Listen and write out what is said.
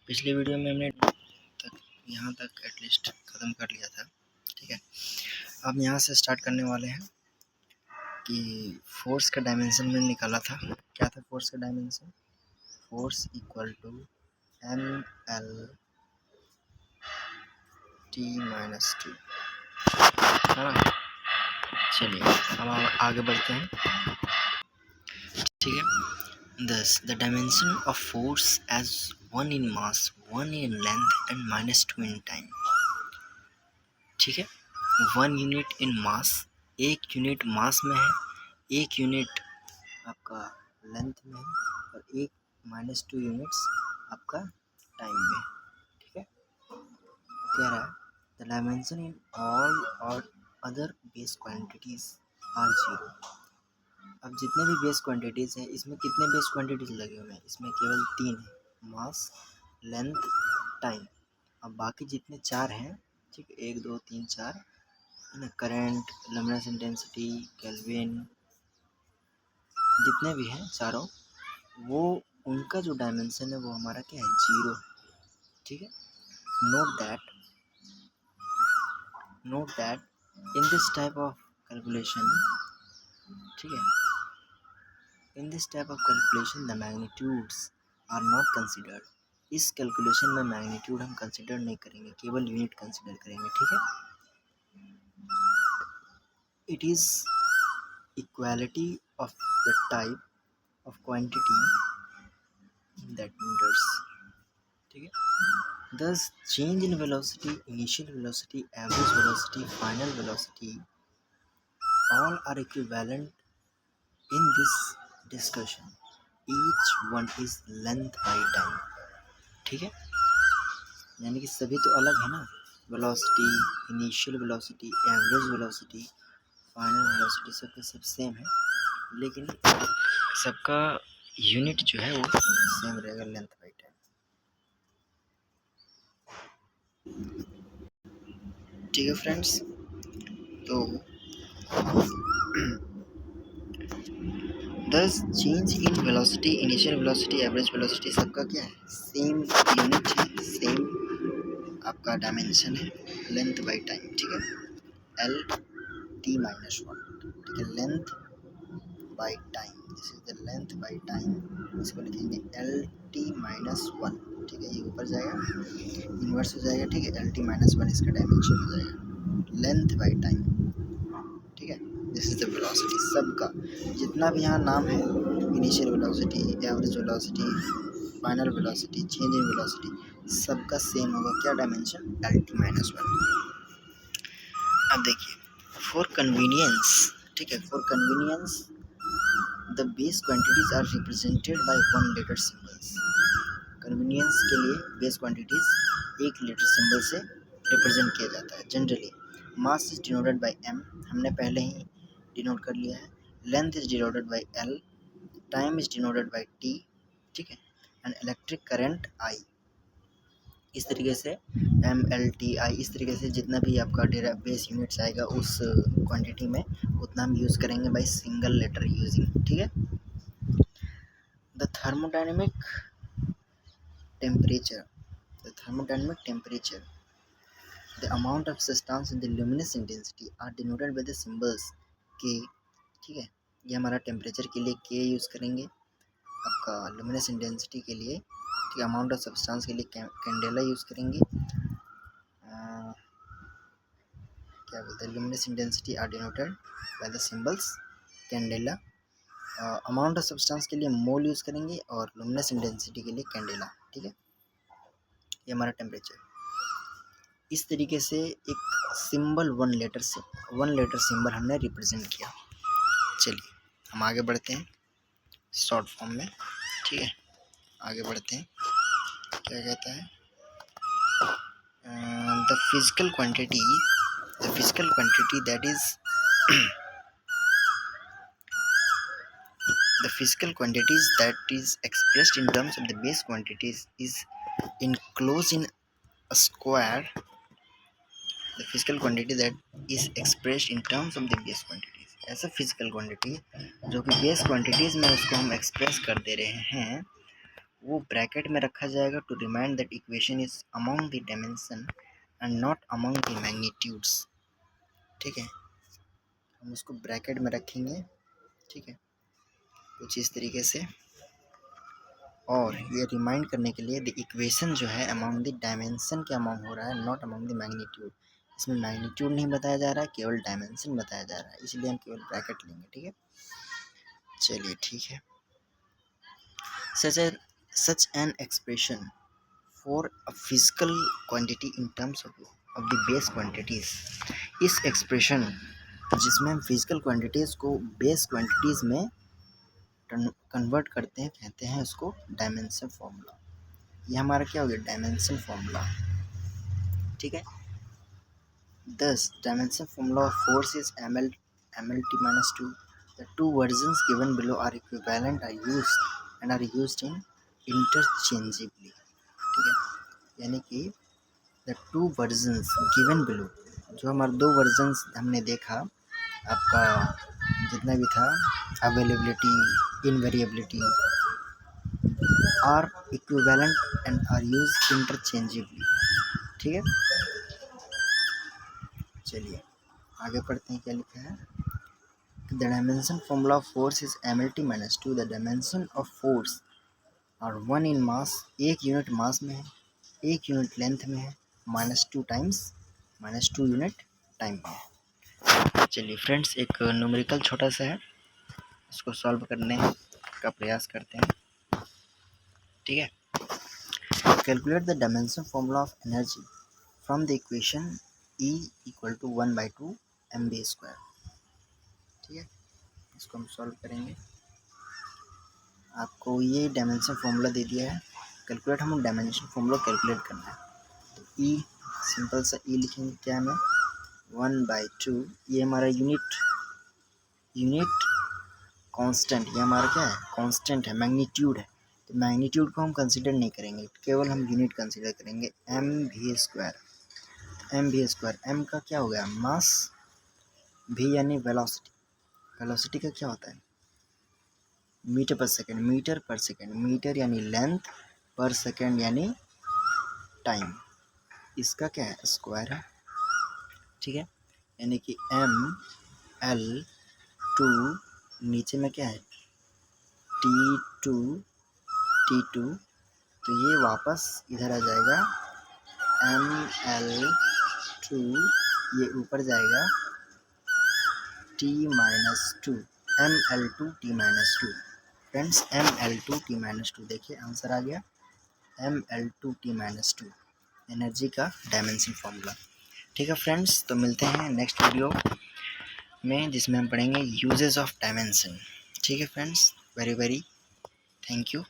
पिछले वीडियो में हमने यहाँ तक एटलीस्ट ख़त्म कर लिया था। ठीक है, अब यहाँ से स्टार्ट करने वाले हैं कि फोर्स का डायमेंशन में निकाला था। क्या था फोर्स का dimension? Force equal to ml t minus T, है ना। चलिए अब हम आगे बढ़ते हैं। ठीक है, thus the dimension of force as 1 in mass, 1 in length and -2 in time। ठीक है, 1 unit in mass, 1 unit mass में है, 1 यूनिट आपका लेंथ में है और 1 -2 यूनिट्स आपका टाइम में। ठीक है, कह रहा है द डायमेंशन इन ऑल और अदर बेस क्वांटिटीज आर 0। अब जितने भी बेस क्वांटिटीज़ हैं, इसमें कितने बेस क्वांटिटीज़ लगे हुए हैं? इसमें केवल 3 है, मास, लेंथ, टाइम। अब बाकी जितने 4 हैं, ठीक है, 1 2 3 4 है ना, करंट, लुमिनस इंटेंसिटी, केल्विन, जितने भी हैं चारों, वो उनका जो डायमेंशन है वो हमारा क्या है? 0 है। ठीक है, note that in this type of calculation, ठीक है, in this type of calculation the magnitudes are not considered. इस कैलकुलेशन में मैग्नीट्यूड हम कंसिडर नहीं करेंगे, केवल यूनिट कंसिडर करेंगे। ठीक है, it is equality of the type of quantity that matters. ठीक है, thus change in velocity, initial velocity, average velocity, final velocity, all are equivalent in this discussion, each one is length by time। ठीक है, यानी कि सभी तो अलग है ना, velocity, initial velocity, average velocity, final velocity, सबका सब सेम है, लेकिन सबका यूनिट जो है वो सेम रहेगा, लेंथ बाई टाइम। ठीक है फ्रेंड्स, तो दस change in velocity, initial velocity, average velocity, सबका क्या है? सेम यूनिट है, सेम आपका डायमेंशन है, लेंथ बाई टाइम। ठीक है, एल टी माइनस 1। ठीक है, length by time, this is the length by time, इसको लिखेंगे एल टी माइनस 1। ठीक है, ये ऊपर जाएगा, इन्वर्स हो जाएगा। ठीक है, एल टी माइनस 1 इसका डायमेंशन हो जाएगा, लेंथ बाई टाइम। ठीक है, दिस इज द वेलोसिटी, सबका जितना भी यहाँ नाम है, initial velocity, average velocity, final velocity, change in velocity, सबका सेम होगा। क्या डायमेंशन? L T minus 1। अब देखिए, फॉर कन्वीनियंस, ठीक है, for convenience the base quantities are represented by 1 letter symbols. Convenience के लिए बेस क्वांटिटीज 1 लेटर सिंबल से रिप्रेजेंट किया जाता है generally. Mass is denoted by m, हमने पहले ही डिनोट कर लिया है। Length is denoted by l, time is denoted by t, ठीक है, एंड इलेक्ट्रिक करंट I। इस तरीके से ml/t/I, इस तरीके से जितना भी आपका बेस यूनिट्स आएगा उस क्वांटिटी में, उतना हम यूज़ करेंगे बाय सिंगल लेटर यूजिंग। ठीक है, the thermodynamic temperature, the amount of substance in the luminous intensity are denoted by the symbols K। ठीक है, ये हमारा टेम्परेचर के लिए K यूज़ करेंगे, आपका luminous intensity के लिए, ठीक है, अमाउंट ऑफ सब्सटेंस के लिए कैंडेला यूज़ करेंगे। क्या बोलते हैं, luminous intensity are denoted by the symbols candela, amount of substance के लिए मोल यूज़ करेंगे और luminous intensity के लिए कैंडेला। ठीक है, ये हमारा टेम्परेचर। इस तरीके से एक सिंबल 1 लेटर सिंबल हमने रिप्रेजेंट किया। चलिए हम आगे बढ़ते हैं शॉर्ट फॉर्म में। ठीक है, आगे बढ़ते हैं। क्या कहता है, the physical quantity that is the physical quantities that is expressed in terms of the base quantities is enclosed in a square। The physical quantity that is expressed in terms of the base quantities, ऐसा physical quantity जो कि base quantities में उसको हम express कर दे रहे हैं, वो ब्रैकेट में रखा जाएगा to remind that equation is among the dimension and not among the magnitudes. ठीक है, हम उसको ब्रैकेट में रखेंगे। ठीक है, कुछ इस तरीके से, और ये रिमाइंड करने के लिए द इक्वेशन जो है अमंग द डायमेंशन के अमंग हो रहा है, नॉट अमंग द मैग्नीट्यूड। इसमें मैग्नीट्यूड नहीं बताया जा रहा है, केवल डायमेंशन बताया जा रहा है, इसलिए हम केवल ब्रैकेट लेंगे। ठीक है, चलिए ठीक है। Such an expression for a physical quantity in terms of the base quantities. इस एक्सप्रेशन जिसमें हम फिजिकल क्वांटिटीज़ को बेस क्वांटिटीज़ में कन्वर्ट करते हैं, कहते हैं उसको डायमेंशन फॉर्मूला। ये हमारा क्या हो गया, डायमेंशन फॉर्मूला। ठीक है, thus dimension formula of force is mlt minus 2. The two versions given below are equivalent and are used in interchangeably. ठीक है, यानी कि the two versions given below, जो हमारे दो वर्जन्स हमने देखा, आपका जितना भी था availability, invariability, are equivalent and are use interchangeably. ठीक है, चलिए आगे पढ़ते हैं क्या लिखा है। The dimension formula of force is mlt minus 2. The dimension of force और 1 इन मास, एक यूनिट मास में है, एक यूनिट लेंथ में है, -2 टाइम्स -2 यूनिट टाइम में है। चलिए फ्रेंड्स, एक न्यूमेरिकल छोटा सा है, उसको सॉल्व करने का प्रयास करते हैं। ठीक है, calculate the dimension formula of energy from the equation E = 1/2 mv²। ठीक है, इसको हम सॉल्व करेंगे। आपको ये डायमेंशन फॉर्मूला दे दिया है, कैलकुलेट, हम डायमेंशन फॉर्मूला कैलकुलेट करना है। तो E, सिंपल सा E लिखेंगे, क्या है, 1/2, ये हमारा यूनिट कांस्टेंट, ये हमारा क्या है, कांस्टेंट है, मैग्नीट्यूड है। तो मैग्नीट्यूड को हम कंसीडर नहीं करेंगे, केवल हम यूनिट कंसीडर करेंगे, mv²। mv², m का क्या हो गया, मास, v यानी वेलोसिटी, वेलोसिटी का क्या होता है, मीटर पर सेकेंड, मीटर यानी लेंथ, पर सेकेंड यानी टाइम, इसका क्या है, स्क्वायर है। ठीक है, यानी कि ml2, नीचे में क्या है, t2, तो ये वापस इधर आ जाएगा, ml2, ये ऊपर जाएगा t-2, ml2t-2। फ्रेंड्स, ml2t-2, देखिए आंसर आ गया, ml2t-2, एनर्जी का डायमेंशन फॉर्मूला। ठीक है फ्रेंड्स, तो मिलते हैं नेक्स्ट वीडियो में, जिसमें हम पढ़ेंगे यूजेस ऑफ डायमेंशन। ठीक है फ्रेंड्स, वेरी थैंक यू।